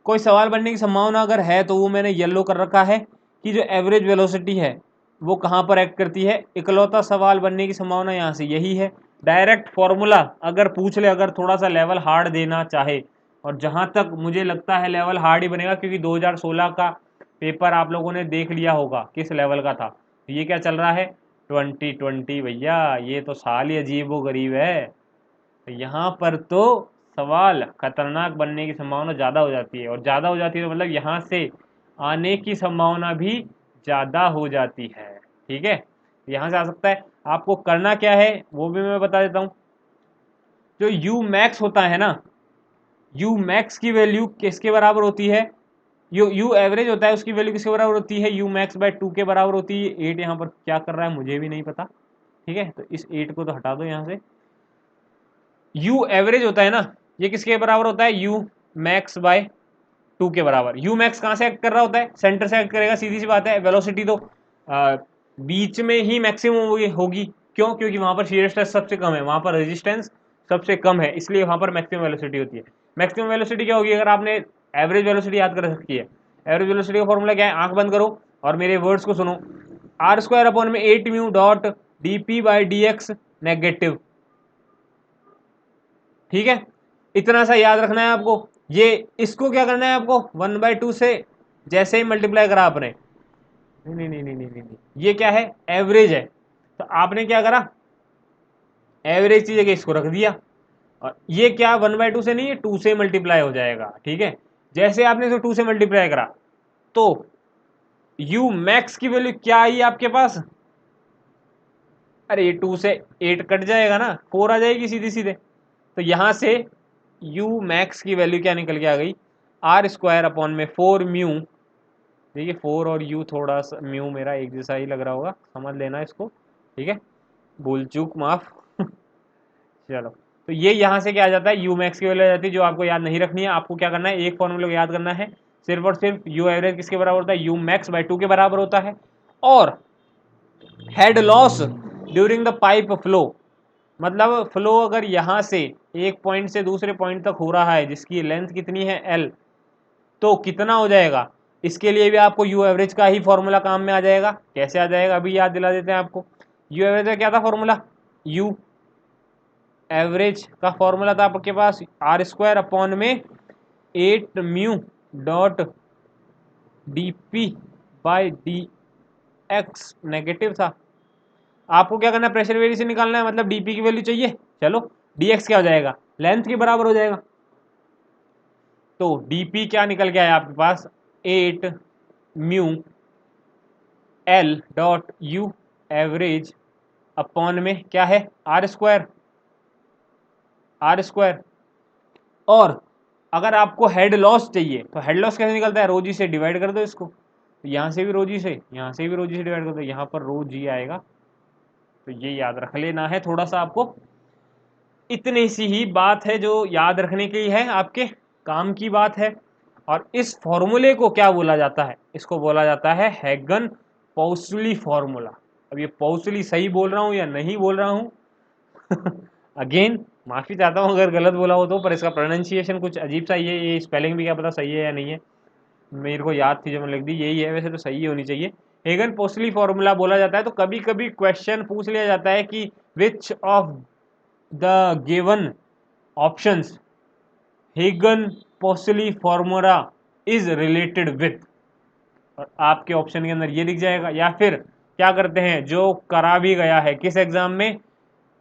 कोई सवाल बनने की संभावना अगर है तो वो मैंने येलो कर रखा है कि जो एवरेज वेलोसिटी है वो कहाँ पर एक्ट करती है। इकलौता सवाल बनने की संभावना यहाँ से यही है। डायरेक्ट फॉर्मूला अगर पूछ ले, अगर थोड़ा सा लेवल हार्ड देना चाहे, और जहाँ तक मुझे लगता है लेवल हार्ड ही बनेगा, क्योंकि 2016 का पेपर आप लोगों ने देख लिया होगा किस लेवल का था। तो ये क्या चल रहा है 2020 भैया, ये तो साल ही अजीब व गरीब है। तो यहाँ पर तो सवाल खतरनाक बनने की संभावना ज़्यादा हो जाती है, और ज़्यादा हो जाती है तो मतलब यहाँ से आने की संभावना भी ज़्यादा हो जाती है। ठीक है, यहाँ से आ सकता है। आपको करना क्या है वो भी मैं बता देता हूँ। जो यू मैक्स होता है ना, यू मैक्स की वैल्यू किसके बराबर होती है, यू एवरेज होता है उसकी वैल्यू किसके बराबर होती है, यू मैक्स बाय 2 के बराबर होती है। 8 यहाँ पर क्या कर रहा है मुझे भी नहीं पता। ठीक है, तो इस 8 को तो हटा दो यहाँ से। यू एवरेज होता है ना, ये किसके बराबर होता है, यू मैक्स बाय 2 के बराबर। यू मैक्स कहाँ से एक्ट कर रहा होता है, सेंटर से एक्ट करेगा, सीधी सी बात है। वेलोसिटी तो बीच में ही मैक्सिमम होगी, क्यों? क्योंकि वहां पर शीयर स्ट्रेस सबसे कम है, वहां पर रेजिस्टेंस सबसे कम है, इसलिए वहां पर मैक्सिमम वेलोसिटी होती है। मैक्सिमम वेलोसिटी क्या होगी? अगर आपने एवरेज वेलोसिटी याद कर सकती है, एवरेज वेलोसिटी का फॉर्मूला क्या है? आंख बंद करो और मेरे वर्ड्स को सुनो, आर स्क्वायर अपॉन में 8 mu dot D P by D x negative. ठीक है, इतना सा याद रखना है आपको। ये इसको क्या करना है आपको? 1/2 से जैसे ही मल्टीप्लाई करा आपने, नहीं नहीं नहीं नहीं नहीं नहीं, ये क्या है? एवरेज है। तो आपने क्या करा? एवरेज की जगह इसको रख दिया, और ये क्या 1/2 से नहीं, ये 2 से मल्टीप्लाई हो जाएगा। ठीक है, जैसे आपने इसको 2 से मल्टीप्लाई करा तो यू मैक्स की वैल्यू क्या आई आपके पास? अरे 2 से 8 कट जाएगा ना, 4 आ जाएगी सीधे सीधे। तो यहां से यू मैक्स की वैल्यू क्या निकल के आ गई? आर स्क्वायर अपॉन में 4 म्यू। देखिए 4 और यू थोड़ा सा म्यू मेरा एक जैसा ही लग रहा होगा, समझ लेना इसको। ठीक है, भूल चूक माफ। चलो, तो ये यहाँ से क्या आ जाता है? यू मैक्स की वैल्यू आ जाती है, जो आपको याद नहीं रखनी है। आपको क्या करना है? एक फॉर्मूले को याद करना है, सिर्फ और सिर्फ यू एवरेज किसके बराबर होता है? यू मैक्स बाई 2 के बराबर होता है। और head loss during the pipe flow, मतलब फ्लो अगर यहाँ से एक पॉइंट से दूसरे पॉइंट तक हो रहा है, जिसकी लेंथ कितनी है? एल, तो कितना हो जाएगा? इसके लिए भी आपको यू एवरेज का ही फॉर्मूला काम में आ जाएगा। कैसे आ जाएगा अभी याद दिला देते हैं आपको। यू एवरेज का क्या था फॉर्मूला? यू एवरेज का फॉर्मूला था आपके पास आर स्क्वायर अपॉन में 8 mu dot D P by D x negative था। आपको क्या करना है? प्रेशर वेरिएशन निकालना है, मतलब डीपी की वैल्यू चाहिए। चलो, डी एक्स क्या हो जाएगा? लेंथ के बराबर हो जाएगा। तो डीपी क्या निकल के आया आपके पास? 8 mu L dot U average upon में क्या है? R square, R square. और अगर आपको हेड लॉस चाहिए तो हेड लॉस कैसे निकलता है? रो जी से डिवाइड कर दो इसको, तो यहाँ से भी रो जी से, यहाँ से भी रो जी से डिवाइड कर दो, यहाँ पर रो जी आएगा। तो ये याद रख लेना है थोड़ा सा आपको। इतनी सी ही बात है जो याद रखने की है, आपके काम की बात है। और इस फॉर्मूले को क्या बोला जाता है? इसको बोला जाता है हैगन पॉसली फॉर्मूला। अब ये पॉसली सही बोल रहा हूँ या नहीं बोल रहा हूँ अगेन माफ़ी चाहता हूँ अगर गलत बोला हो तो, पर इसका प्रोनाउंसिएशन कुछ अजीब सा ये स्पेलिंग भी क्या पता सही है या नहीं है, मेरे को याद थी जो मैंने लिख दी, यही है, वैसे तो सही होनी चाहिए। हेगन पोस्टली फॉर्मूला बोला जाता है। तो कभी कभी क्वेश्चन पूछ लिया जाता है कि which of the given options Hagen Poiseuille formula is related with, और आपके ऑप्शन के अंदर ये दिख जाएगा। या फिर क्या करते हैं, जो करा भी गया है किस एग्जाम में,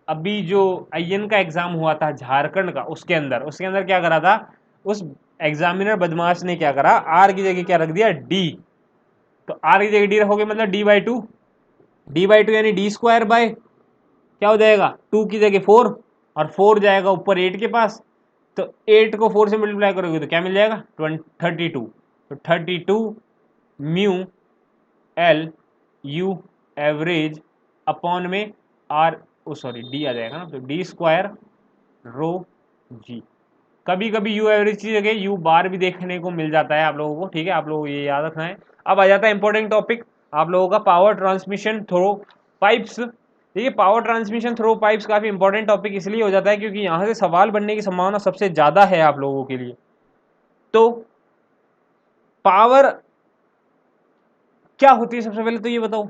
अभी जो आईएन का एग्जाम हुआ था झारखंड का, उसके अंदर क्या करा था उस एग्जामिनर बदमाश ने? क्या करा, आर की जगह क्या रख दिया? डी। तो आर की जगह डी रखोगे मतलब डी/2, डी/2 यानी डी स्क्वायर बाय क्या हो जाएगा? 2 की जगह 4, और 4 जाएगा ऊपर 8 के पास। तो 8 को 4 से मल्टीप्लाई करोगे तो क्या मिल जाएगा? 32। तो 32 mu L U average upon में आर, ओ सॉरी डी आ जाएगा ना, तो डी स्क्वायर रो जी। कभी कभी यू एवरेज की जगह यू बार भी देखने को मिल जाता है आप लोगों को। ठीक है, आप लोगों को ये याद रखना है। अब आ जाता है इंपॉर्टेंट टॉपिक आप लोगों का, पावर ट्रांसमिशन थ्रो पाइप्स। देखिए पावर ट्रांसमिशन थ्रो पाइप्स काफ़ी इंपॉर्टेंट टॉपिक इसलिए हो जाता है क्योंकि यहाँ से सवाल बनने की संभावना सबसे ज़्यादा है आप लोगों के लिए। तो पावर क्या होती है सबसे पहले तो ये बताओ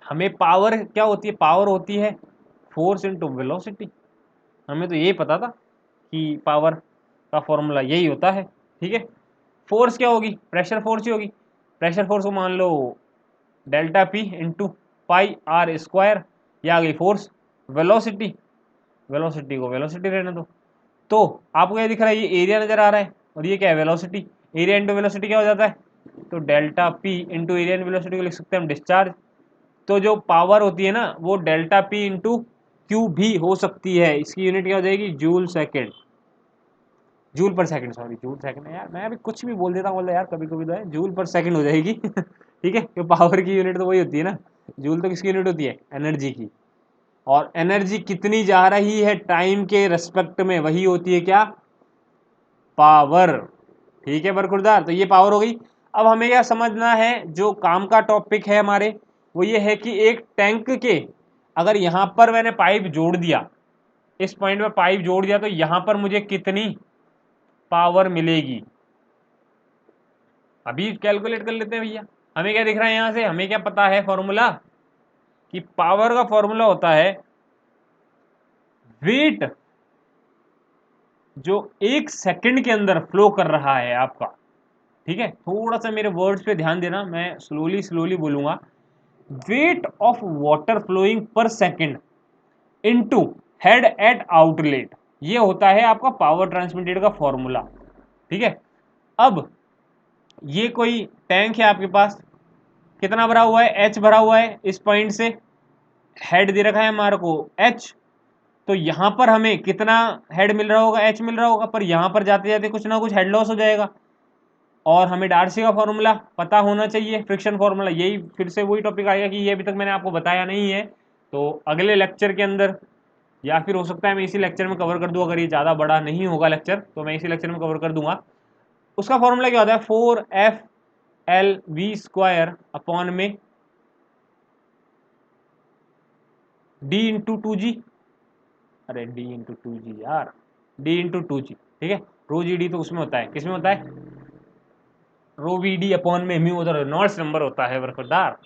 हमें। पावर क्या होती है? पावर होती है फोर्स इंटू वेलोसिटी। हमें तो यही पता था कि पावर का फॉर्मूला यही होता है। ठीक है, फोर्स क्या होगी? प्रेशर फोर्स ही होगी। प्रेशर फोर्स को मान लो delta P into pi R square, ये आ गई फोर्स। वेलोसिटी, वेलोसिटी को वेलोसिटी रहने दो। तो आपको क्या दिख रहा है? ये एरिया नजर आ रहा है, और ये क्या है? वेलोसिटी। एरिया इंटू वेलोसिटी क्या हो जाता है? तो delta P into area into velocity को लिख सकते हैं हम डिस्चार्ज। तो जो पावर होती है ना वो डेल्टा पी इंटू क्यू भी हो सकती है। इसकी यूनिट क्या हो जाएगी? जूल सेकेंड, जूल पर सेकंड, सॉरी जूल सेकंड है यार, मैं अभी कुछ भी बोल देता हूँ यार, कभी कभी तो है, जूल पर सेकंड हो जाएगी ठीक है, तो पावर की यूनिट तो वही होती है ना। जूल तो किसकी यूनिट होती है? एनर्जी की। और एनर्जी कितनी जा रही है टाइम के रेस्पेक्ट में, वही होती है क्या? पावर। ठीक है बरखुरदार, तो ये पावर हो गई। अब हमें क्या समझना है, जो काम का टॉपिक है हमारे वो ये है कि एक टैंक के अगर यहाँ पर मैंने पाइप जोड़ दिया, इस पॉइंट में पाइप जोड़ दिया, तो यहाँ पर मुझे कितनी पावर मिलेगी अभी कैलकुलेट कर लेते हैं भैया। हमें क्या दिख रहा है यहाँ से, हमें क्या पता है फॉर्मूला, कि पावर का फॉर्मूला होता है वेट जो 1 सेकंड के अंदर फ्लो कर रहा है आपका। ठीक है, थोड़ा सा मेरे वर्ड्स पे ध्यान देना, मैं स्लोली स्लोली बोलूंगा। Weight of water flowing per second into head at outlet, ये होता है आपका पावर ट्रांसमिटेड का फॉर्मूला। ठीक है, अब ये कोई टैंक है आपके पास, कितना भरा हुआ है, एच भरा हुआ है, इस पॉइंट से हेड दे रखा है हमारे को एच, तो यहां पर हमें कितना हेड मिल रहा होगा, एच मिल रहा होगा, पर यहां पर जाते जाते कुछ ना कुछ हेड लॉस हो जाएगा। और हमें डार्सी का फॉर्मूला पता होना चाहिए, फ्रिक्शन फॉर्मूला, यही फिर से वही टॉपिक आएगा कि ये अभी तक मैंने आपको बताया नहीं है, तो अगले लेक्चर के अंदर, या फिर हो सकता है मैं इसी लेक्चर में कवर कर दूं, अगर ये ज़्यादा बड़ा नहीं होगा लेक्चर तो मैं इसी लेक्चर में कवर कर दूंगा। उसका फॉर्मूला क्या होता है, 4FLV² अपॉन में D इंटू 2G, अरे D इंटू 2G यार, D इंटू 2G, ठीक है। रो जी डी तो उसमें होता है, किसमें होता है, रो वी डी अपॉन में म्यू, उधर नॉट्स नंबर होता है बरकदार।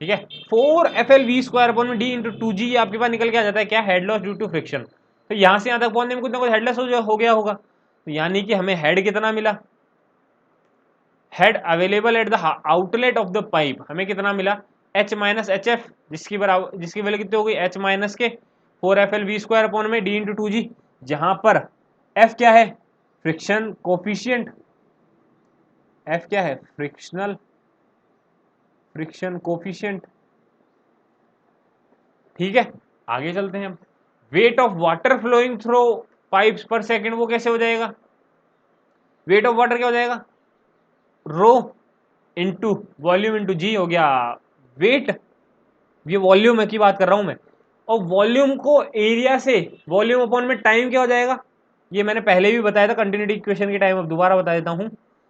ठीक है, 4FLV² अपॉन में D इंटू 2G आपके पास निकल के आ जाता है क्या, head loss due to friction. तो यहाँ से यहाँ तक पहुंचने में कुछ ना कुछ हेड लॉस हो गया होगा, तो यानी कि हमें हेड कितना मिला, head available at the outlet of the pipe हमें कितना मिला, H माइनस एच एफ, जिसकी बराबर, जिसकी वैल्यू कितनी हो गई, H माइनस के 4FLV² अपॉन में D इंटू 2G, जहां पर F क्या है, फ्रिक्शन कोफिशियंट, F क्या है, फ्रिक्शन कोफिशियंट। ठीक है, आगे चलते हैं हम। Weight of water flowing through pipes per second, वो कैसे हो जाएगा, वेट ऑफ वाटर क्या हो जाएगा, रो इंटू वॉल्यूम इंटू जी हो गया वेट, ये वॉल्यूम की बात कर रहा हूं मैं, और वॉल्यूम को एरिया से, वॉल्यूम अपॉन में टाइम क्या हो जाएगा, ये मैंने पहले भी बताया था कंटिन्यूटी इक्वेशन के टाइम, अब दोबारा बता देता हूं।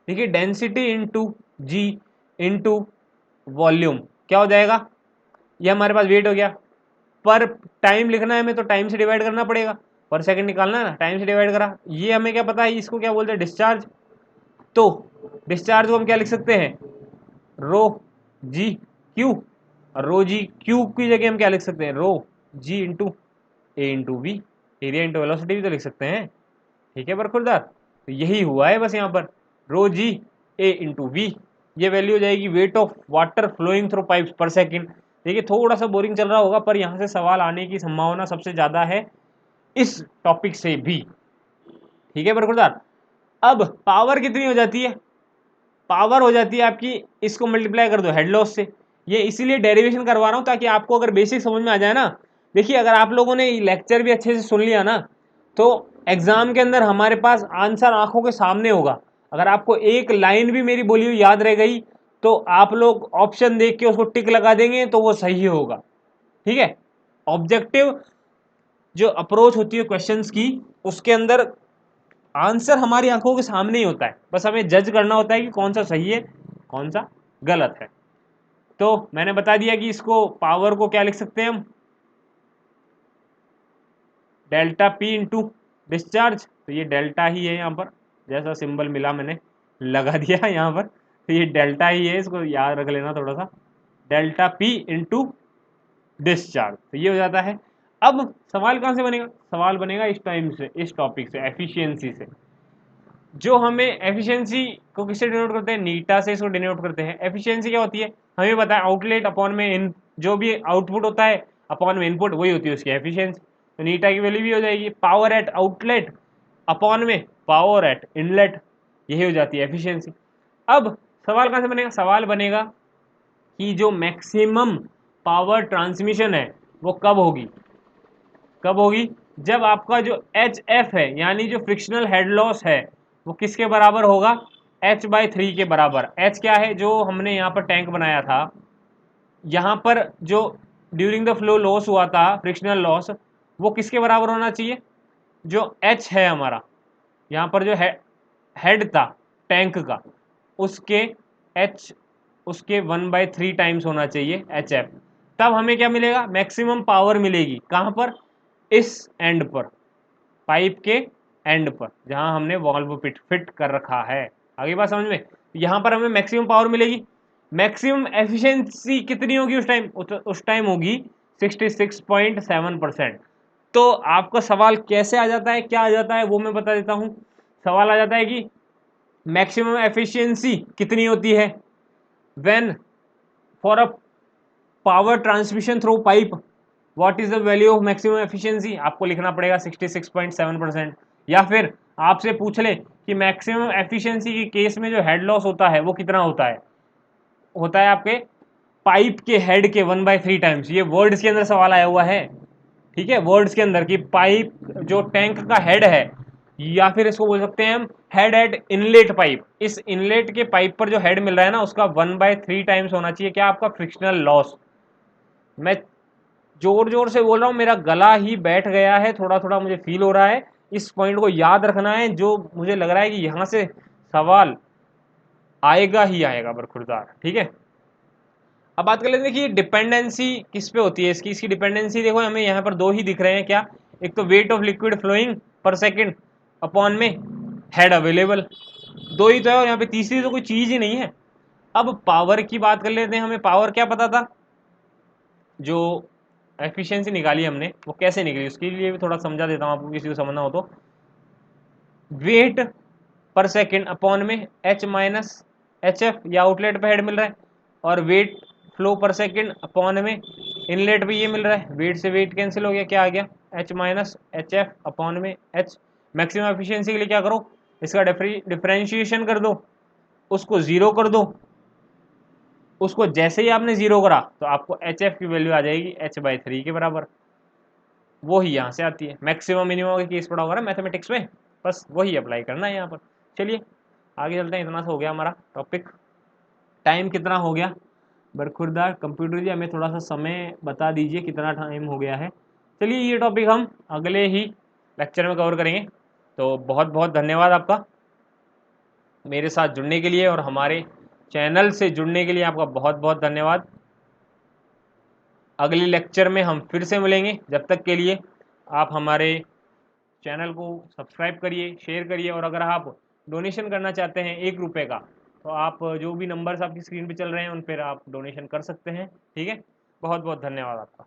देखिए डेंसिटी इंटू जी इंटू वॉल्यूम क्या हो जाएगा, ये हमारे पास वेट हो गया, पर टाइम लिखना है हमें तो टाइम से डिवाइड करना पड़ेगा, पर सेकंड निकालना है ना, टाइम से डिवाइड करा, ये हमें क्या पता है, इसको क्या बोलते हैं, डिस्चार्ज। तो डिस्चार्ज को हम क्या लिख सकते हैं, रो जी क्यू, और रो जी क्यू की जगह हम क्या लिख सकते हैं, rho G into A into V, area into velocity भी तो लिख सकते हैं। ठीक है बरखुरदार, तो यही हुआ है बस यहाँ पर, rho G A into V, ये वैल्यू हो जाएगी weight of water flowing through pipes per second. देखिए थोड़ा सा बोरिंग चल रहा होगा, पर यहाँ से सवाल आने की संभावना सबसे ज़्यादा है इस टॉपिक से भी। ठीक है बरखुरदार, अब पावर कितनी हो जाती है, पावर हो जाती है आपकी, इसको मल्टीप्लाई कर दो हेड लॉस से, ये इसीलिए डेरिवेशन करवा रहा हूँ ताकि आपको अगर बेसिक समझ में आ जाए ना। देखिए अगर आप लोगों ने लेक्चर भी अच्छे से सुन लिया ना, तो एग्जाम के अंदर हमारे पास आंसर आंखों के सामने होगा। अगर आपको एक लाइन भी मेरी बोली हुई याद रह गई, तो आप लोग ऑप्शन देख के उसको टिक लगा देंगे तो वो सही होगा। ठीक है, ऑब्जेक्टिव जो अप्रोच होती है क्वेश्चंस की, उसके अंदर आंसर हमारी आंखों के सामने ही होता है, बस हमें जज करना होता है कि कौन सा सही है कौन सा गलत है। तो मैंने बता दिया कि इसको पावर को क्या लिख सकते हैं हम, डेल्टा पी इंटू डिस्चार्ज, तो ये डेल्टा ही है यहाँ पर, जैसा सिंबल मिला मैंने लगा दिया यहाँ पर, तो ये डेल्टा ही है, इसको याद रख लेना थोड़ा सा, डेल्टा पी इंटू डिस्चार्ज, तो ये हो जाता है। अब सवाल कहाँ से बनेगा, सवाल बनेगा इस टाइम से, इस टॉपिक से, एफिशिएंसी से। जो हमें एफिशिएंसी को किससे डिनोट करते हैं, नीटा से इसको डिनोट करते हैं। एफिशिएंसी क्या होती है, हमें पता है आउटलेट अपॉन में इन, जो भी आउटपुट होता है अपॉन में इनपुट, वही होती है उसकी एफिशिएंसी। तो नीटा की वैल्यू भी हो जाएगी पावर एट आउटलेट अपॉन में पावर एट इनलेट, यही हो जाती है एफिशिएंसी। अब सवाल कहाँ से बनेगा, सवाल बनेगा कि जो मैक्सिमम पावर ट्रांसमिशन है वो कब होगी, कब होगी, जब आपका जो एच एफ है यानी जो फ्रिक्शनल हेड लॉस है वो किसके बराबर होगा, H/3 के बराबर। H क्या है, जो हमने यहाँ पर टैंक बनाया था, यहाँ पर जो ड्यूरिंग द फ्लो लॉस हुआ था फ्रिक्शनल लॉस, वो किसके बराबर होना चाहिए, जो H है हमारा, यहाँ पर जो है हेड था टैंक का, उसके H, उसके 1/3 टाइम्स होना चाहिए HF, तब हमें क्या मिलेगा, मैक्सिमम पावर मिलेगी। कहाँ पर, इस एंड पर, पाइप के एंड पर जहां हमने वॉल्व फिट कर रखा है। आगे बात समझ में, यहां पर हमें मैक्सिमम पावर मिलेगी। मैक्सिमम एफिशिएंसी कितनी होगी उस टाइम होगी 66.7%। तो आपका सवाल कैसे आ जाता है, क्या आ जाता है वो मैं बता देता हूं। सवाल आ जाता है कि मैक्सिमम एफिशिएंसी कितनी होती है when for a power transmission through pipe, what is the value of maximum efficiency, आपको लिखना पड़ेगा 66.7%। या फिर आपसे पूछ ले कि मैक्सिमम एफिशिएंसी के केस में जो हेड लॉस होता है वो कितना होता है आपके पाइप के हेड के 1/3 टाइम्स। ये वर्ड्स के अंदर सवाल आया हुआ है, ठीक है, वर्ड्स के अंदर कि पाइप जो टैंक का हेड है, या फिर इसको बोल सकते हैं हम हेड एट इनलेट पाइप, इस इनलेट के पाइप पर जो हेड मिल रहा है ना उसका 1/3 टाइम्स होना चाहिए क्या, आपका फ्रिक्शनल लॉस। मैं जोर जोर से बोल रहा हूँ, मेरा गला ही बैठ गया है, थोड़ा थोड़ा मुझे फील हो रहा है। इस पॉइंट को याद रखना है, जो मुझे लग रहा है कि यहाँ से सवाल आएगा ही आएगा बरखुरदार, ठीक है। अब बात कर लेते हैं कि डिपेंडेंसी किस पे होती है इसकी डिपेंडेंसी देखो हमें यहाँ पर दो ही दिख रहे हैं क्या, एक तो weight of liquid flowing per second upon में हेड अवेलेबल, दो ही तो है, और यहाँ पे तीसरी तो कोई चीज ही नहीं है। अब पावर की बात कर लेते हैं, हमें पावर क्या पता था, जो एफिशिएंसी निकाली हमने वो कैसे निकली, उसके लिए भी थोड़ा समझा देता हूँ आपको, किसी को समझना हो तो। वेट पर सेकेंड अपॉन में एच माइनस एच एफ, या आउटलेट पे हेड मिल रहा है, और वेट फ्लो पर सेकेंड अपॉन में इनलेट पे ये मिल रहा है, वेट से वेट कैंसिल हो गया, क्या आ गया, H minus H F upon में एच। मैक्सिमम एफिशिएंसी के लिए क्या करो, इसका डिफरेंशिएशन कर दो, उसको जीरो कर दो, उसको जैसे ही आपने जीरो करा तो आपको एच एफ की वैल्यू आ जाएगी h/3 के बराबर। वो ही यहाँ से आती है, मैक्सिमम मिनिमम का केस पड़ा होगा ना मैथमेटिक्स में, बस वही अप्लाई करना है यहाँ पर। चलिए आगे चलते हैं, इतना सा हो गया हमारा टॉपिक। टाइम कितना हो गया बरखुरदार कंप्यूटर जी, हमें थोड़ा सा समय बता दीजिए कितना टाइम हो गया है। चलिए ये टॉपिक हम अगले ही लेक्चर में कवर करेंगे। तो बहुत बहुत धन्यवाद आपका मेरे साथ जुड़ने के लिए, और हमारे चैनल से जुड़ने के लिए आपका बहुत बहुत धन्यवाद। अगले लेक्चर में हम फिर से मिलेंगे, जब तक के लिए आप हमारे चैनल को सब्सक्राइब करिए, शेयर करिए, और अगर आप डोनेशन करना चाहते हैं 1 रुपये का, तो आप जो भी नंबर्स आपकी स्क्रीन पे चल रहे हैं उन पर आप डोनेशन कर सकते हैं, ठीक है। बहुत बहुत धन्यवाद आपका।